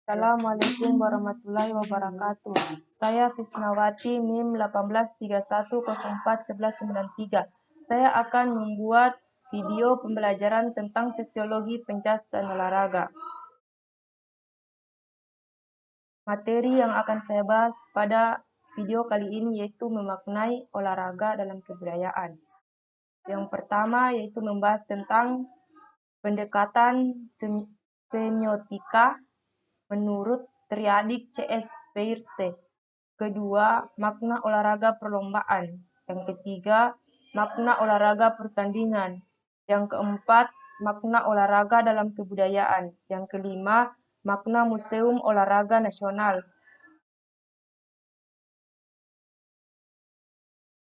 Assalamualaikum warahmatullahi wabarakatuh. Saya Fisnawati NIM 1831041193. Saya akan membuat video pembelajaran tentang sosiologi pencas dan olahraga. Materi yang akan saya bahas pada video kali ini yaitu memaknai olahraga dalam kebudayaan. Yang pertama yaitu membahas tentang pendekatan semiotika menurut triadik C.S. Peirce. Kedua, makna olahraga perlombaan. Yang ketiga, makna olahraga pertandingan. Yang keempat, makna olahraga dalam kebudayaan. Yang kelima, makna museum olahraga nasional.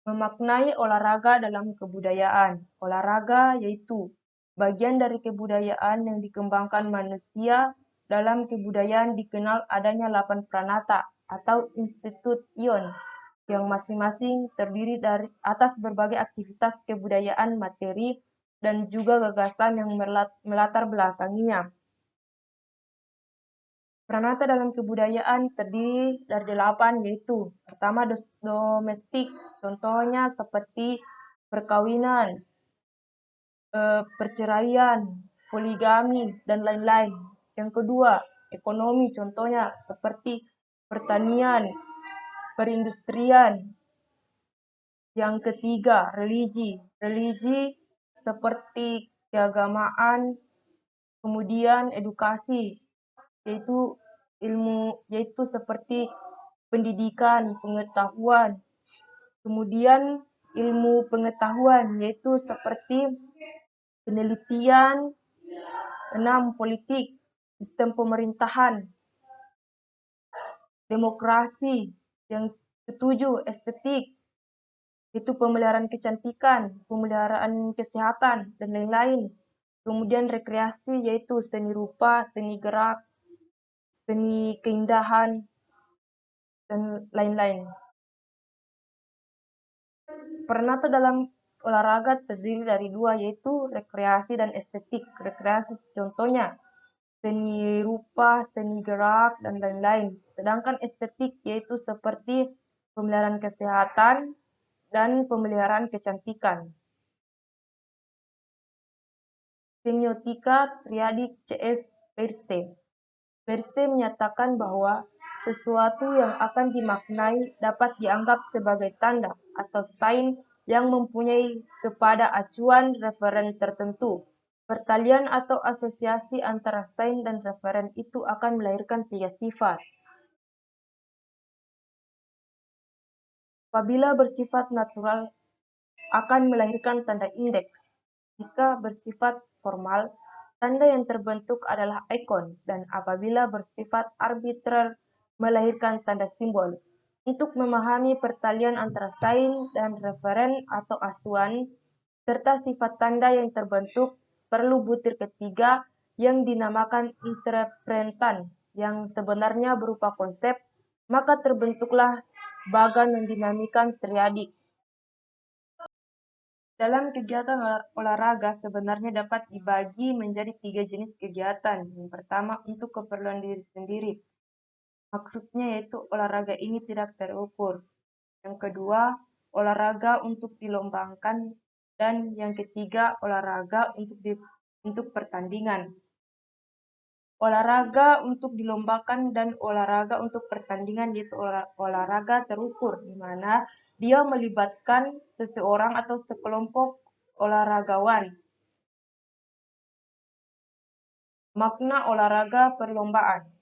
Memaknai olahraga dalam kebudayaan. Olahraga yaitu bagian dari kebudayaan yang dikembangkan manusia. Dalam kebudayaan dikenal adanya 8 pranata atau institution yang masing-masing terdiri dari atas berbagai aktivitas kebudayaan materi dan juga gagasan yang melatar belakanginya. Pranata dalam kebudayaan terdiri dari 8 yaitu pertama domestik, contohnya seperti perkawinan, perceraian, poligami, dan lain-lain. Yang kedua, ekonomi, contohnya seperti pertanian, perindustrian. Yang ketiga, religi. Religi seperti keagamaan, kemudian edukasi, yaitu seperti pendidikan, pengetahuan. Kemudian ilmu pengetahuan yaitu seperti penelitian. 6. Politik, sistem pemerintahan, demokrasi. Yang ketujuh, estetik, itu pemeliharaan kecantikan, pemeliharaan kesehatan, dan lain-lain. Kemudian rekreasi yaitu seni rupa, seni gerak, seni keindahan, dan lain-lain. Pranata dalam olahraga terdiri dari 2 yaitu rekreasi dan estetik. Rekreasi contohnya seni rupa, seni gerak, dan lain-lain. Sedangkan estetik yaitu seperti pemeliharaan kesehatan dan pemeliharaan kecantikan. Semiotika triadik C.S. Peirce. Peirce menyatakan bahwa sesuatu yang akan dimaknai dapat dianggap sebagai tanda atau sign yang mempunyai kepada acuan referen tertentu. Pertalian atau asosiasi antara sign dan referen itu akan melahirkan 3 sifat. Apabila bersifat natural akan melahirkan tanda indeks. Jika bersifat formal, tanda yang terbentuk adalah ikon, dan apabila bersifat arbitrer, melahirkan tanda simbol. Untuk memahami pertalian antara sign dan referen atau acuan, serta sifat tanda yang terbentuk, perlu butir ketiga yang dinamakan interpretan, yang sebenarnya berupa konsep, maka terbentuklah bagan yang dinamikan triadik. Dalam kegiatan olahraga sebenarnya dapat dibagi menjadi 3 jenis kegiatan. Yang pertama untuk keperluan diri sendiri. Maksudnya yaitu olahraga ini tidak terukur. Yang kedua, olahraga untuk dilombakan, dan yang ketiga, olahraga untuk pertandingan. Olahraga untuk dilombakan dan olahraga untuk pertandingan yaitu olahraga terukur, di mana dia melibatkan seseorang atau sekelompok olahragawan. Makna olahraga perlombaan.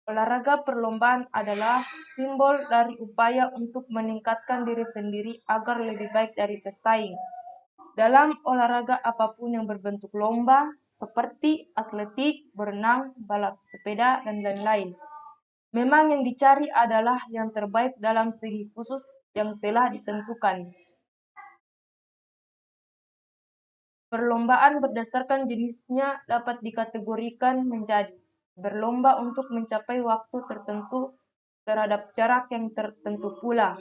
Olahraga perlombaan adalah simbol dari upaya untuk meningkatkan diri sendiri agar lebih baik dari pesaing. Dalam olahraga apapun yang berbentuk lomba, seperti atletik, berenang, balap sepeda, dan lain-lain. Memang yang dicari adalah yang terbaik dalam segi khusus yang telah ditentukan. Perlombaan berdasarkan jenisnya dapat dikategorikan menjadi berlomba untuk mencapai waktu tertentu terhadap jarak yang tertentu pula.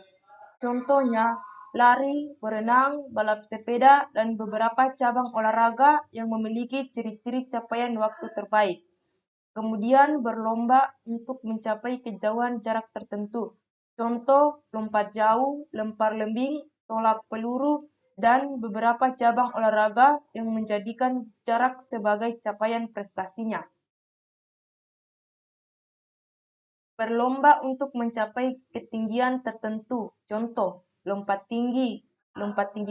Contohnya, lari, berenang, balap sepeda, dan beberapa cabang olahraga yang memiliki ciri-ciri capaian waktu terbaik. Kemudian berlomba untuk mencapai kejauhan jarak tertentu. Contoh, lompat jauh, lempar lembing, tolak peluru, dan beberapa cabang olahraga yang menjadikan jarak sebagai capaian prestasinya. Berlomba untuk mencapai ketinggian tertentu. Contoh, lompat tinggi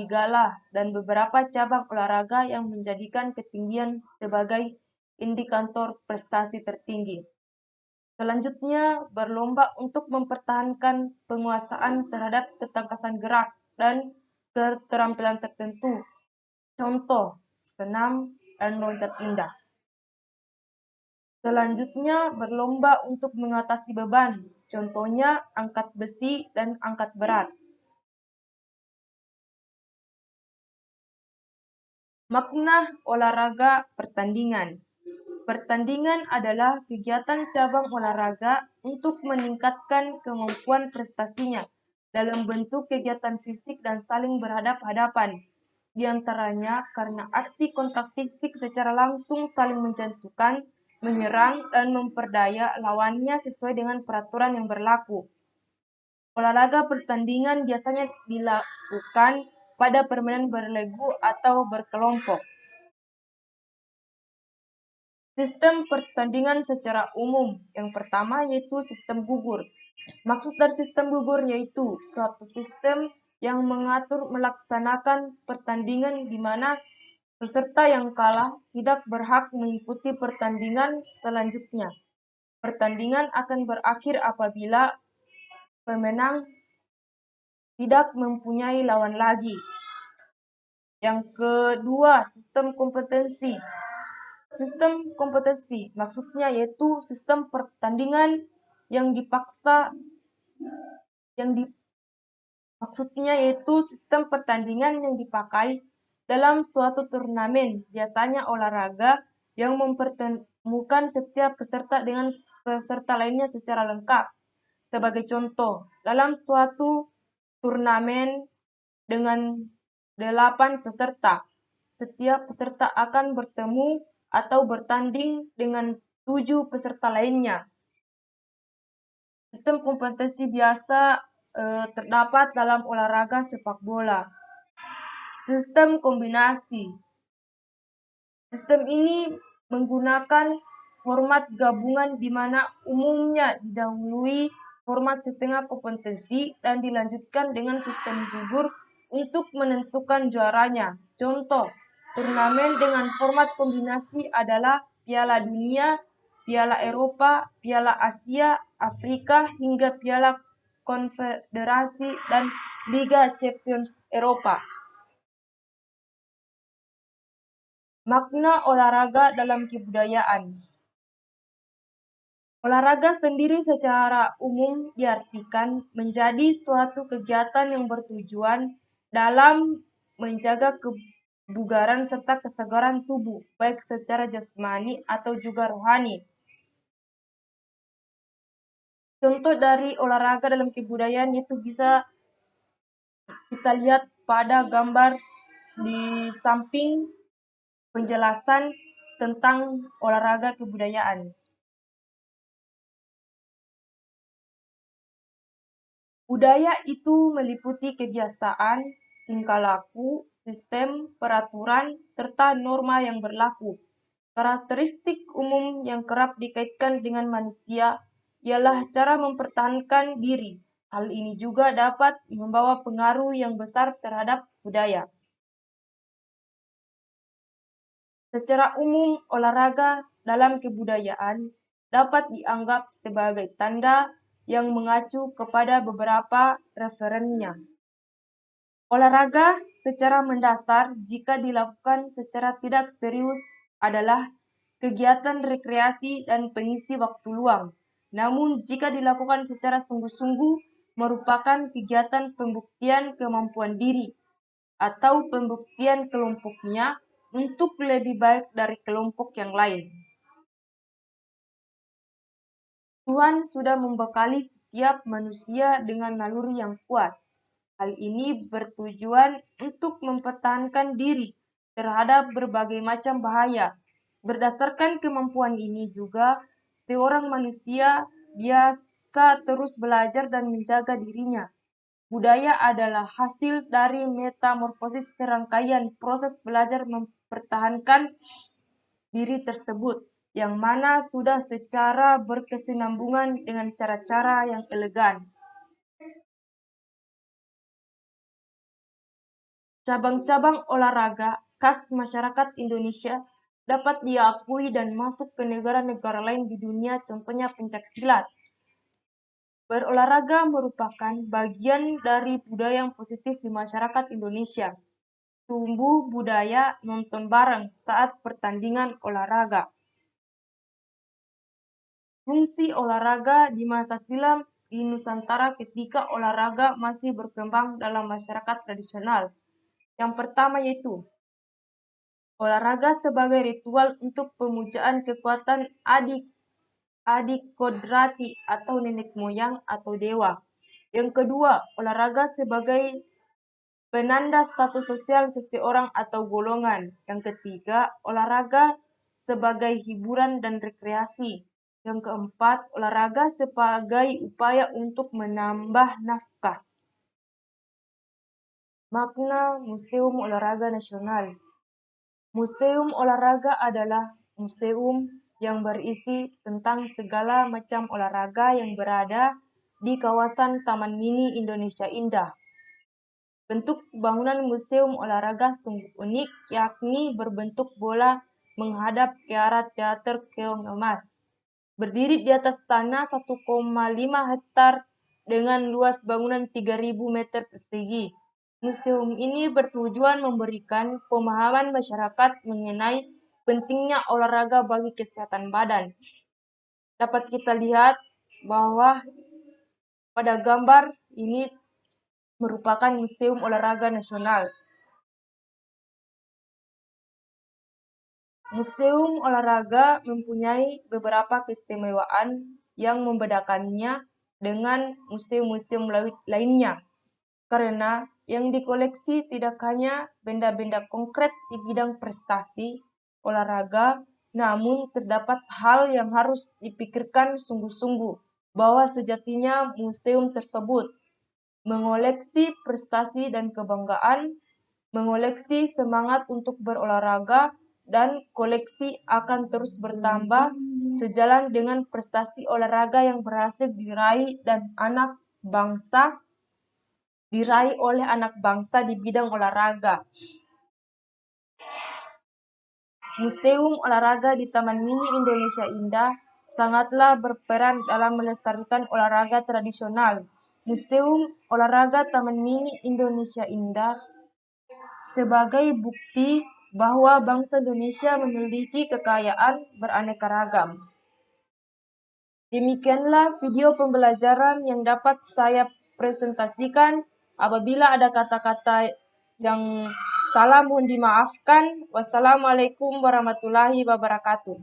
galah, dan beberapa cabang olahraga yang menjadikan ketinggian sebagai indikator prestasi tertinggi. Selanjutnya, berlomba untuk mempertahankan penguasaan terhadap ketangkasan gerak dan keterampilan tertentu. Contoh, senam dan loncat indah. Selanjutnya, berlomba untuk mengatasi beban. Contohnya, angkat besi dan angkat berat. Makna olahraga pertandingan. Pertandingan adalah kegiatan cabang olahraga untuk meningkatkan kemampuan prestasinya dalam bentuk kegiatan fisik dan saling berhadap-hadapan. Di antaranya karena aksi kontak fisik secara langsung saling menjatuhkan, menyerang, dan memperdaya lawannya sesuai dengan peraturan yang berlaku. Olahraga pertandingan biasanya dilakukan pada permainan berlegu atau berkelompok. Sistem pertandingan secara umum. Yang pertama yaitu sistem gugur. Maksud dari sistem gugur yaitu suatu sistem yang mengatur melaksanakan pertandingan di mana peserta yang kalah tidak berhak mengikuti pertandingan selanjutnya. Pertandingan akan berakhir apabila pemenang tidak mempunyai lawan lagi. Yang kedua, sistem kompetensi. Sistem kompetensi maksudnya yaitu sistem pertandingan yang dipakai dalam suatu turnamen, biasanya olahraga yang mempertemukan setiap peserta dengan peserta lainnya secara lengkap. Sebagai contoh, dalam suatu turnamen dengan 8 peserta, setiap peserta akan bertemu atau bertanding dengan 7 peserta lainnya. Sistem kompetensi biasa terdapat dalam olahraga sepak bola. Sistem kombinasi. Sistem ini menggunakan format gabungan di mana umumnya didahului format setengah kompetensi dan dilanjutkan dengan sistem gugur untuk menentukan juaranya. Contoh, turnamen dengan format kombinasi adalah Piala Dunia, Piala Eropa, Piala Asia, Afrika, hingga Piala Konfederasi dan Liga Champions Eropa. Makna olahraga dalam kebudayaan. Olahraga sendiri secara umum diartikan menjadi suatu kegiatan yang bertujuan dalam menjaga kebugaran serta kesegaran tubuh, baik secara jasmani atau juga rohani. Contoh dari olahraga dalam kebudayaan itu bisa kita lihat pada gambar di samping penjelasan tentang olahraga kebudayaan. Budaya itu meliputi kebiasaan, tingkah laku, sistem, peraturan, serta norma yang berlaku. Karakteristik umum yang kerap dikaitkan dengan manusia ialah cara mempertahankan diri. Hal ini juga dapat membawa pengaruh yang besar terhadap budaya. Secara umum, olahraga dalam kebudayaan dapat dianggap sebagai tanda yang mengacu kepada beberapa referennya. Olahraga secara mendasar jika dilakukan secara tidak serius adalah kegiatan rekreasi dan pengisi waktu luang. Namun jika dilakukan secara sungguh-sungguh merupakan kegiatan pembuktian kemampuan diri atau pembuktian kelompoknya untuk lebih baik dari kelompok yang lain. Tuhan sudah membekali setiap manusia dengan naluri yang kuat. Hal ini bertujuan untuk mempertahankan diri terhadap berbagai macam bahaya. Berdasarkan kemampuan ini juga, seorang manusia biasa terus belajar dan menjaga dirinya. Budaya adalah hasil dari metamorfosis serangkaian proses belajar mempertahankan diri tersebut, yang mana sudah secara berkesinambungan dengan cara-cara yang elegan. Cabang-cabang olahraga khas masyarakat Indonesia dapat diakui dan masuk ke negara-negara lain di dunia, contohnya pencaksilat. Berolahraga merupakan bagian dari budaya yang positif di masyarakat Indonesia. Tumbuh budaya nonton bareng saat pertandingan olahraga. Fungsi olahraga di masa silam di Nusantara ketika olahraga masih berkembang dalam masyarakat tradisional. Yang pertama yaitu olahraga sebagai ritual untuk pemujaan kekuatan adik kodrati atau nenek moyang atau dewa. Yang kedua, olahraga sebagai penanda status sosial seseorang atau golongan. Yang ketiga, olahraga sebagai hiburan dan rekreasi. Yang keempat, olahraga sebagai upaya untuk menambah nafkah. Makna Museum Olahraga Nasional. Museum olahraga adalah museum yang berisi tentang segala macam olahraga yang berada di kawasan Taman Mini Indonesia Indah. Bentuk bangunan museum olahraga sungguh unik, yakni berbentuk bola menghadap ke arah Teater Keong Emas. Berdiri di atas tanah 1,5 hektar dengan luas bangunan 3.000 meter persegi. Museum ini bertujuan memberikan pemahaman masyarakat mengenai pentingnya olahraga bagi kesehatan badan. Dapat kita lihat bahwa pada gambar ini merupakan Museum Olahraga Nasional. Museum olahraga mempunyai beberapa keistimewaan yang membedakannya dengan museum-museum lainnya, karena yang dikoleksi tidak hanya benda-benda konkret di bidang prestasi olahraga, namun terdapat hal yang harus dipikirkan sungguh-sungguh, bahwa sejatinya museum tersebut mengoleksi prestasi dan kebanggaan, mengoleksi semangat untuk berolahraga, dan koleksi akan terus bertambah sejalan dengan prestasi olahraga yang berhasil diraih oleh anak bangsa di bidang olahraga. Museum Olahraga di Taman Mini Indonesia Indah sangatlah berperan dalam melestarikan olahraga tradisional. Museum Olahraga Taman Mini Indonesia Indah sebagai bukti bahwa bangsa Indonesia memiliki kekayaan beraneka ragam. Demikianlah video pembelajaran yang dapat saya presentasikan. Apabila ada kata-kata yang salah mohon dimaafkan. Wassalamualaikum warahmatullahi wabarakatuh.